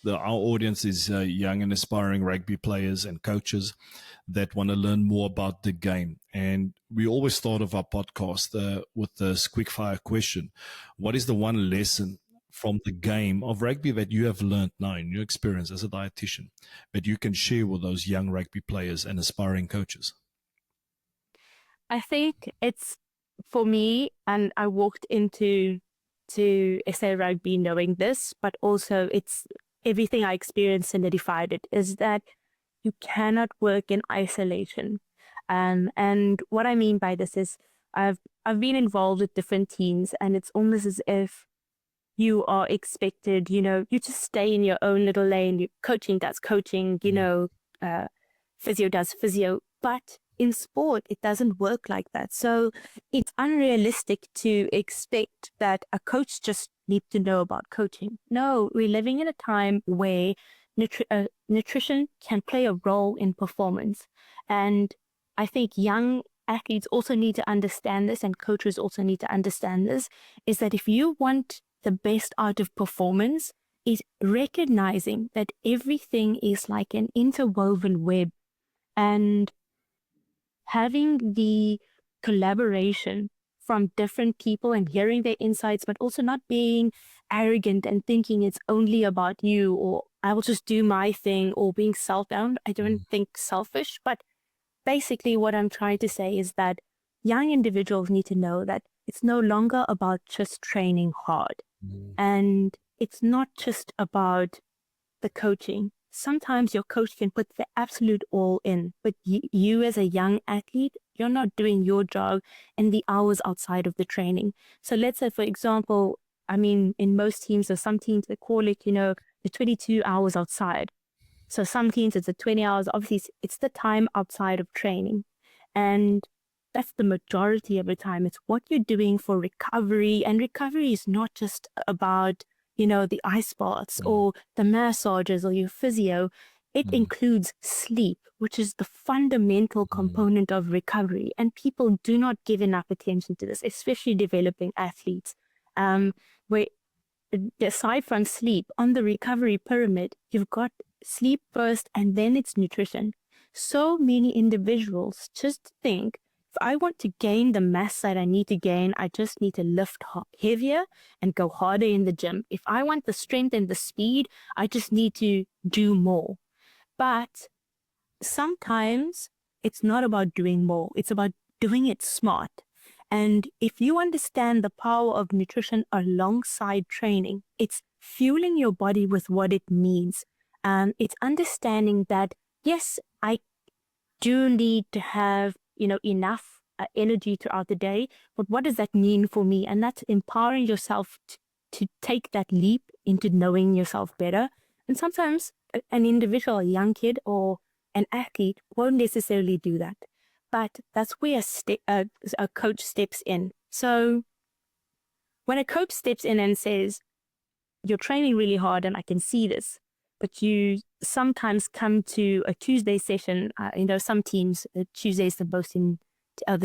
our audience is young and aspiring rugby players and coaches that want to learn more about the game. And we always start off our podcast with this quick fire question. What is the one lesson from the game of rugby that you have learned now in your experience as a dietitian that you can share with those young rugby players and aspiring coaches? I think it's, for me, and I walked into SA Rugby knowing this, but also it's everything I experienced solidified it, is that you cannot work in isolation. And what I mean by this is I've been involved with different teams, and it's almost as if you are expected, you just stay in your own little lane. Coaching does coaching, physio does physio, but in sport, it doesn't work like that. So it's unrealistic to expect that a coach just needs to know about coaching. No, we're living in a time where nutrition can play a role in performance. And I think young athletes also need to understand this, and coaches also need to understand this, is that if you want the best out of performance, is recognizing that everything is like an interwoven web, and having the collaboration from different people and hearing their insights, but also not being arrogant and thinking it's only about you, or I will just do my thing, or being self-bound. I don't think selfish, but basically what I'm trying to say is that young individuals need to know that it's no longer about just training hard. And it's not just about the coaching. Sometimes your coach can put the absolute all in, but you as a young athlete, you're not doing your job in the hours outside of the training. So let's say, for example, in most teams, or some teams, they call it, the 22 hours outside. So some teams, it's the 20 hours. Obviously, it's the time outside of training. And that's the majority of the time. It's what you're doing for recovery. And recovery is not just about, the ice baths or the massages or your physio. It includes sleep, which is the fundamental component of recovery. And people do not give enough attention to this, especially developing athletes. Where aside from sleep, on the recovery pyramid, you've got sleep first and then it's nutrition. So many individuals just think, if I want to gain the mass that I need to gain, I just need to lift heavier and go harder in the gym. If I want the strength and the speed, I just need to do more. But sometimes it's not about doing more. It's about doing it smart. And if you understand the power of nutrition alongside training, it's fueling your body with what it needs. It's understanding that, yes, I do need to have enough energy throughout the day, but what does that mean for me? And that's empowering yourself to take that leap into knowing yourself better. And sometimes an individual, a young kid or an athlete won't necessarily do that, but that's where a coach steps in. So when a coach steps in and says, you're training really hard and I can see this, but you sometimes come to a Tuesday session. Some teams, Tuesday is the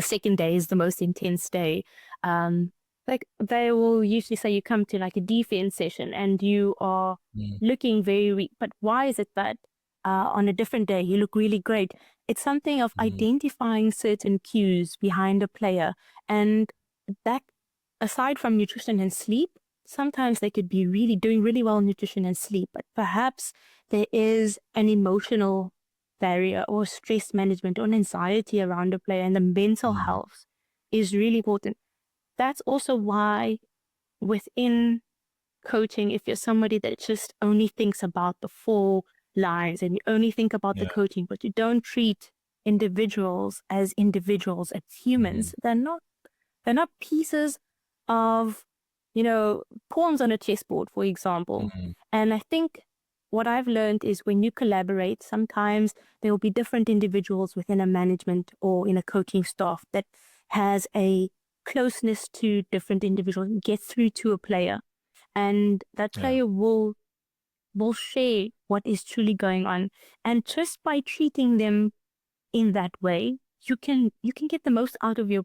second day is the most intense day. Like they will usually say you come to like a defense session and you are looking very weak. But why is it that on a different day you look really great? It's something of identifying certain cues behind a player, and that, aside from nutrition and sleep, sometimes they could be really doing really well in nutrition and sleep, but perhaps there is an emotional barrier or stress management or an anxiety around a player, and the mental health is really important. That's also why within coaching, if you're somebody that just only thinks about the 4 lines and you only think about the coaching, but you don't treat individuals as humans, they're not pieces of pawns on a chessboard, for example. And I think what I've learned is when you collaborate, sometimes there will be different individuals within a management or in a coaching staff that has a closeness to different individuals and gets through to a player. And that player will share what is truly going on. And just by treating them in that way, you can get the most out of your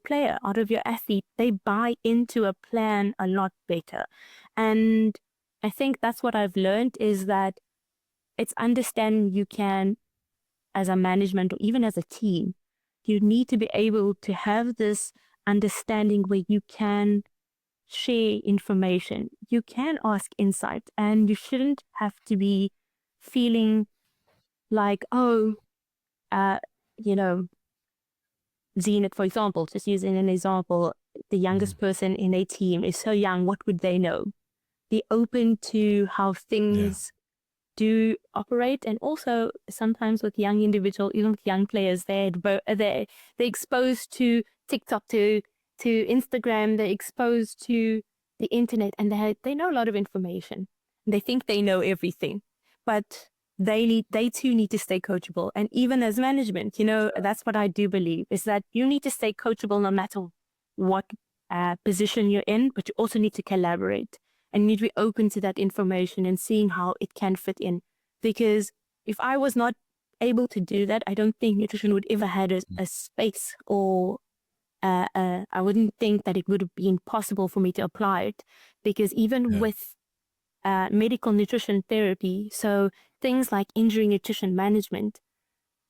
player, out of your athlete. They buy into a plan a lot better. And I think that's what I've learned, is that it's understanding you can, as a management or even as a team, you need to be able to have this understanding where you can share information, you can ask insight, and you shouldn't have to be feeling like, oh, you know, Zeenat, for example, just using an example, the youngest person in a team is so young, what would they know? Be open to how things do operate, and also sometimes with young individuals, even with young players, they're exposed to TikTok, to Instagram, they're exposed to the internet, and they know a lot of information. They think they know everything, but they too need to stay coachable. And even as management, that's what I do believe, is that you need to stay coachable no matter what position you're in, but you also need to collaborate and need to be open to that information and seeing how it can fit in. Because if I was not able to do that, I don't think nutrition would ever had a space, or I wouldn't think that it would have been possible for me to apply it. Because even with medical nutrition therapy, so things like injury nutrition management,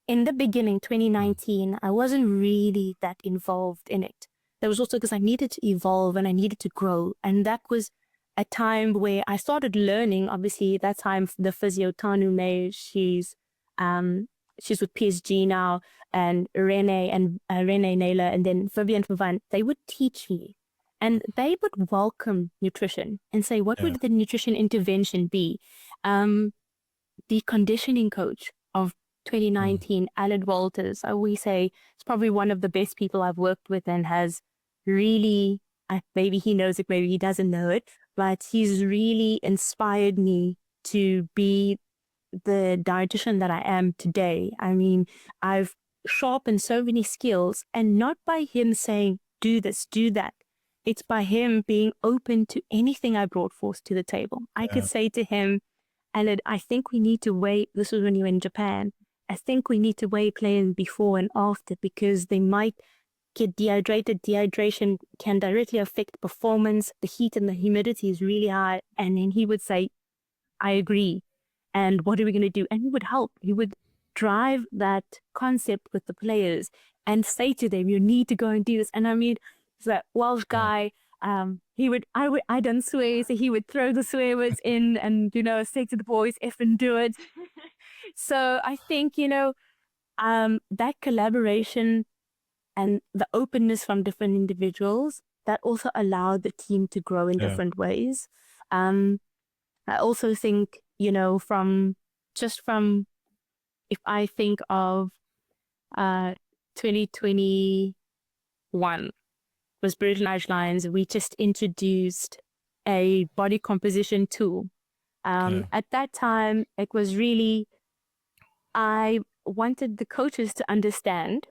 in the beginning, 2019, I wasn't really that involved in it. That was also because I needed to evolve and I needed to grow. And that was a time where I started learning. Obviously, that time, the physio Tanu May, she's with PSG now, and Renee Naylor, and then Vivian Favan, they would teach me. And they would welcome nutrition and say, what would the nutrition intervention be? The conditioning coach of 2019, Alan Walters, I always say, it's probably one of the best people I've worked with, and has really, maybe he knows it, maybe he doesn't know it, but he's really inspired me to be the dietitian that I am today. I mean, I've sharpened so many skills, and not by him saying, do this, do that. It's by him being open to anything I brought forth to the table. I could say to him, Aled, I think we need to weigh, this was when you were in Japan, I think we need to weigh players before and after, because they might get dehydrated. Dehydration can directly affect performance. The heat and the humidity is really high. And then he would say, I agree. And what are we going to do? And he would help. He would drive that concept with the players and say to them, you need to go and do this. And I mean, that Welsh guy, I done swear, so he would throw the swear words in and, say to the boys, effing do it. So I think, that collaboration and the openness from different individuals, that also allowed the team to grow in different ways. I also think, from if I think of 2021 was British and Irish Lions, we just introduced a body composition tool. At that time, it was really, I wanted the coaches to understand,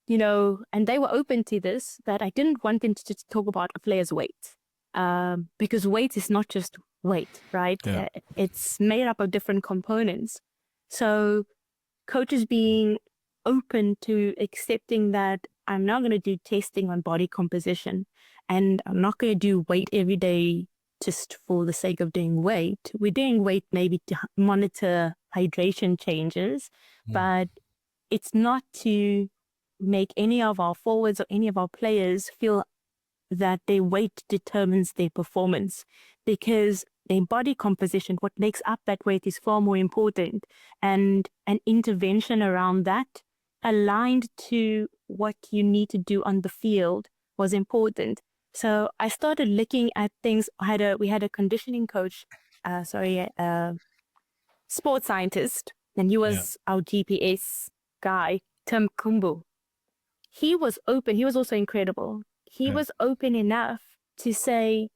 and they were open to this, that I didn't want them to just talk about a player's weight, because weight is not just weight, right? It's made up of different components. So coaches being open to accepting that I'm not going to do testing on body composition, and I'm not going to do weight every day just for the sake of doing weight. We're doing weight maybe to monitor hydration changes, but it's not to make any of our forwards or any of our players feel that their weight determines their performance, because their body composition, what makes up that weight, is far more important, and an intervention around that, aligned to what you need to do on the field, was important. So I started looking at things. We had a conditioning coach, sports scientist, and he was our GPS guy, Tim Kumbu. He was open. He was also incredible. He was open enough to say,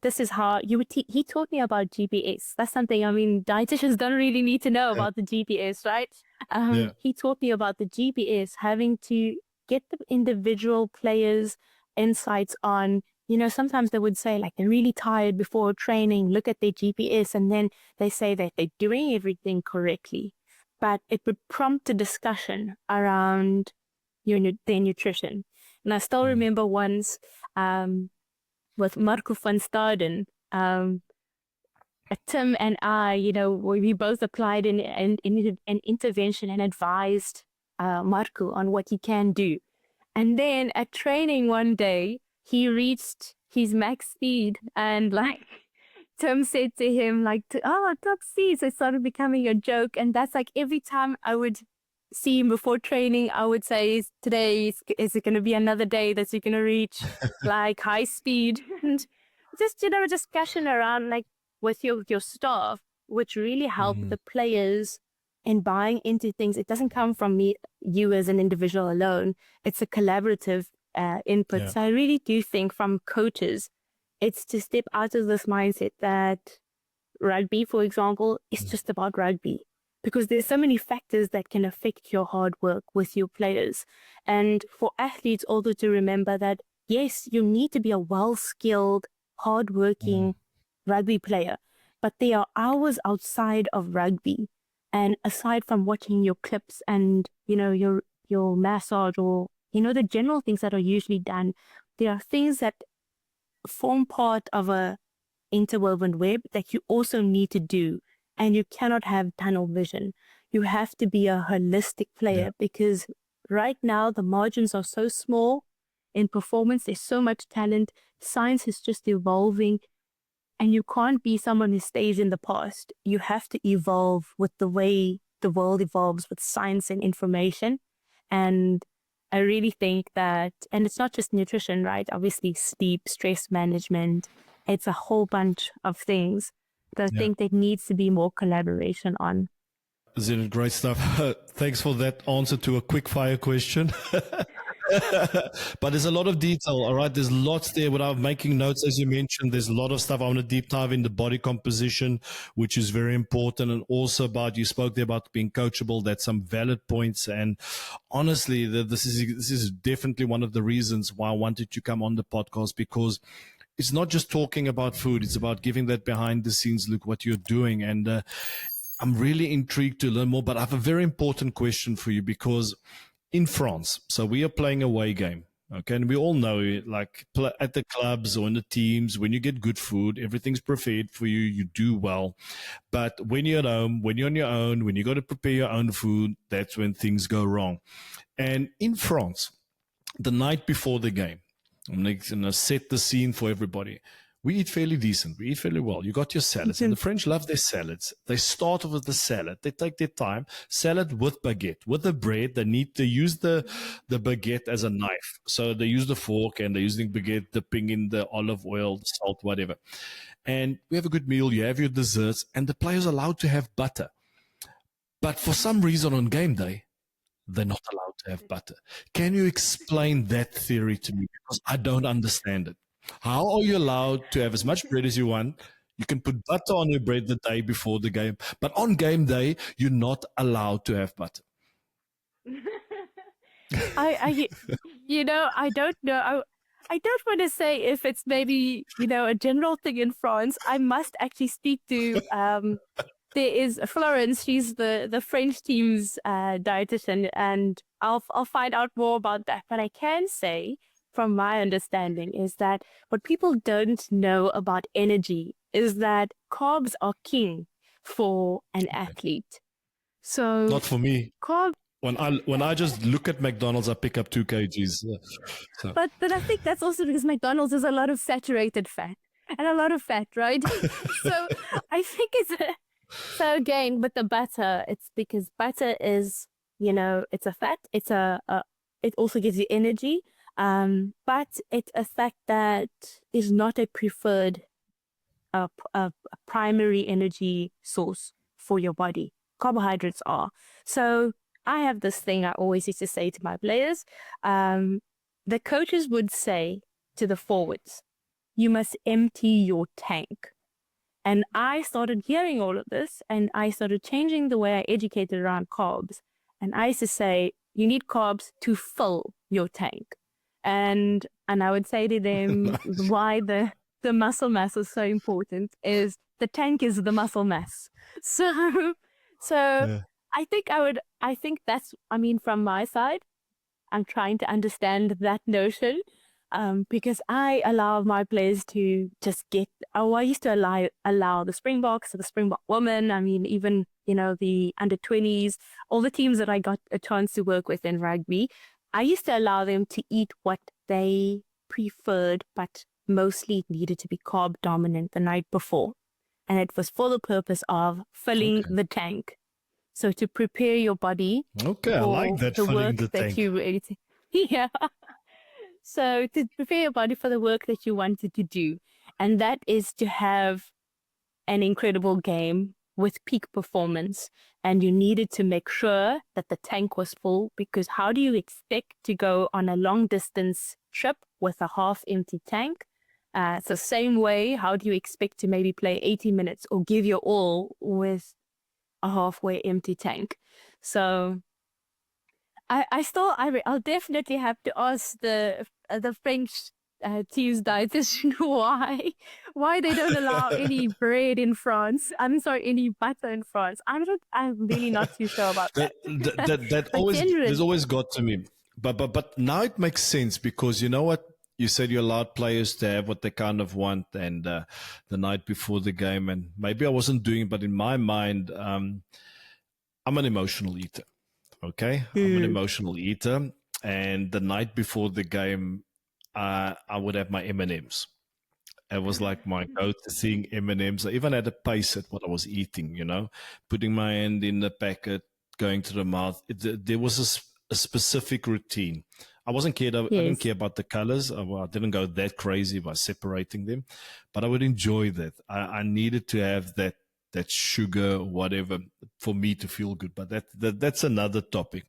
this is how you would he taught me about GPS. That's something, dietitians don't really need to know about the GPS, right? He taught me about the GPS, having to get the individual players' insights on, sometimes they would say, like, they're really tired before training, look at their GPS, and then they say that they're doing everything correctly. But it would prompt a discussion around their nutrition. And I still remember once, with Marco van Staden, Tim and I, we both applied in intervention and advised Marco on what he can do. And then at training one day, he reached his max speed, and like Tim said to him, like, top speed. So it started becoming a joke. And that's like every time I would see him before training, I would say, today, is it going to be another day that you're going to reach like high speed? And just, discussion around like with your staff, which really help the players in buying into things. It doesn't come from you as an individual alone. It's a collaborative input. Yeah. So I really do think from coaches, it's to step out of this mindset that rugby, for example, is just about rugby, because there's so many factors that can affect your hard work with your players. And for athletes also to remember that, yes, you need to be a well-skilled, hard-working rugby player, but there are hours outside of rugby. And aside from watching your clips and, your massage or, the general things that are usually done, there are things that form part of a interwoven web that you also need to do. And you cannot have tunnel vision. You have to be a holistic player, because right now the margins are so small in performance. There's so much talent. Science is just evolving, and you can't be someone who stays in the past. You have to evolve with the way the world evolves with science and information. And I really think that, and it's not just nutrition, right? Obviously sleep, stress management, it's a whole bunch of things that I think there needs to be more collaboration on. Zeenat, great stuff. Thanks for that answer to a quick fire question. But there's a lot of detail, all right? There's lots there without making notes, as you mentioned. There's a lot of stuff. I want to deep dive into body composition, which is very important. And also about, you spoke there about being coachable. That's some valid points. And honestly, this is definitely one of the reasons why I wanted to come on the podcast, because it's not just talking about food. It's about giving that behind the scenes look what you're doing. And I'm really intrigued to learn more, but I have a very important question for you, because in France, so we are playing a away game. Okay. And we all know, like at the clubs or in the teams, when you get good food, everything's prepared for you. You do well. But when you're at home, when you're on your own, when you got to prepare your own food, that's when things go wrong. And in France, the night before the game, I'm going to set the scene for everybody. We eat fairly decent. We eat fairly well. You got your salads. And the French love their salads. They start off with the salad. They take their time. Salad with baguette. With the bread, they use the baguette as a knife. So they use the fork and they're using baguette, dipping in the olive oil, the salt, whatever. And we have a good meal. You have your desserts. And the players are allowed to have butter. But for some reason on game day, they're not allowed to have butter. Can you explain that theory to me? Because I don't understand it. How are you allowed to have as much bread as you want? You can put butter on your bread the day before the game, but on game day, you're not allowed to have butter. I don't know. I don't want to say if it's maybe, a general thing in France. I must actually speak to, there is Florence. She's the French team's dietitian, and I'll find out more about that. But I can say, from my understanding, is that what people don't know about energy is that carbs are king for an athlete. So not for me. Carbs. When I just look at McDonald's, I pick up 2 kgs. So. But I think that's also because McDonald's is a lot of saturated fat and a lot of fat, right? So I think so again with the butter, it's because butter is, it's a fat. It's it also gives you energy. But it's a fat that is not a preferred a primary energy source for your body. Carbohydrates are. So I have this thing I always used to say to my players. The coaches would say to the forwards, you must empty your tank. And I started hearing all of this, and I started changing the way I educated around carbs. And I used to say, you need carbs to fill your tank. And I would say to them, nice. Why the muscle mass is so important is the tank is the muscle mass. So yeah. I think that's, from my side, I'm trying to understand that notion. because I allow my players to just get. Oh, I used to allow the Springboks, the Springbok women. I mean, even the under 20s, all the teams that I got a chance to work with in rugby. I used to allow them to eat what they preferred, but mostly it needed to be carb dominant the night before, and it was for the purpose of filling Okay. the tank. So to prepare your body Okay, I like for that, the filling work the that tank. you really, yeah. So to prepare your body for the work that you wanted to do, and that is to have an incredible game with peak performance. And you needed to make sure that the tank was full, because how do you expect to go on a long distance trip with a half empty tank? It's the same way. How do you expect to maybe play 80 minutes or give your all with a halfway empty tank? So I'll definitely have to ask the French team's dietitian why they don't allow any bread in France. I'm sorry, any butter in France. I'm really not too sure about That that. that But always there's generally, always got to me. But now it makes sense, because you know what? You said you allowed players to have what they kind of want, and the night before the game, and maybe I wasn't doing it, but in my mind, I'm an emotional eater. Okay, I'm an mm, emotional eater, and the night before the game, I would have my M&Ms. It was like my go-to thing, M&Ms. I even had a pace at what I was eating, putting my hand in the packet, going to the mouth. There was a specific routine. I didn't yes. care about the colors. I didn't go that crazy by separating them, but I would enjoy that. I needed to have that sugar, whatever, for me to feel good. But that's another topic.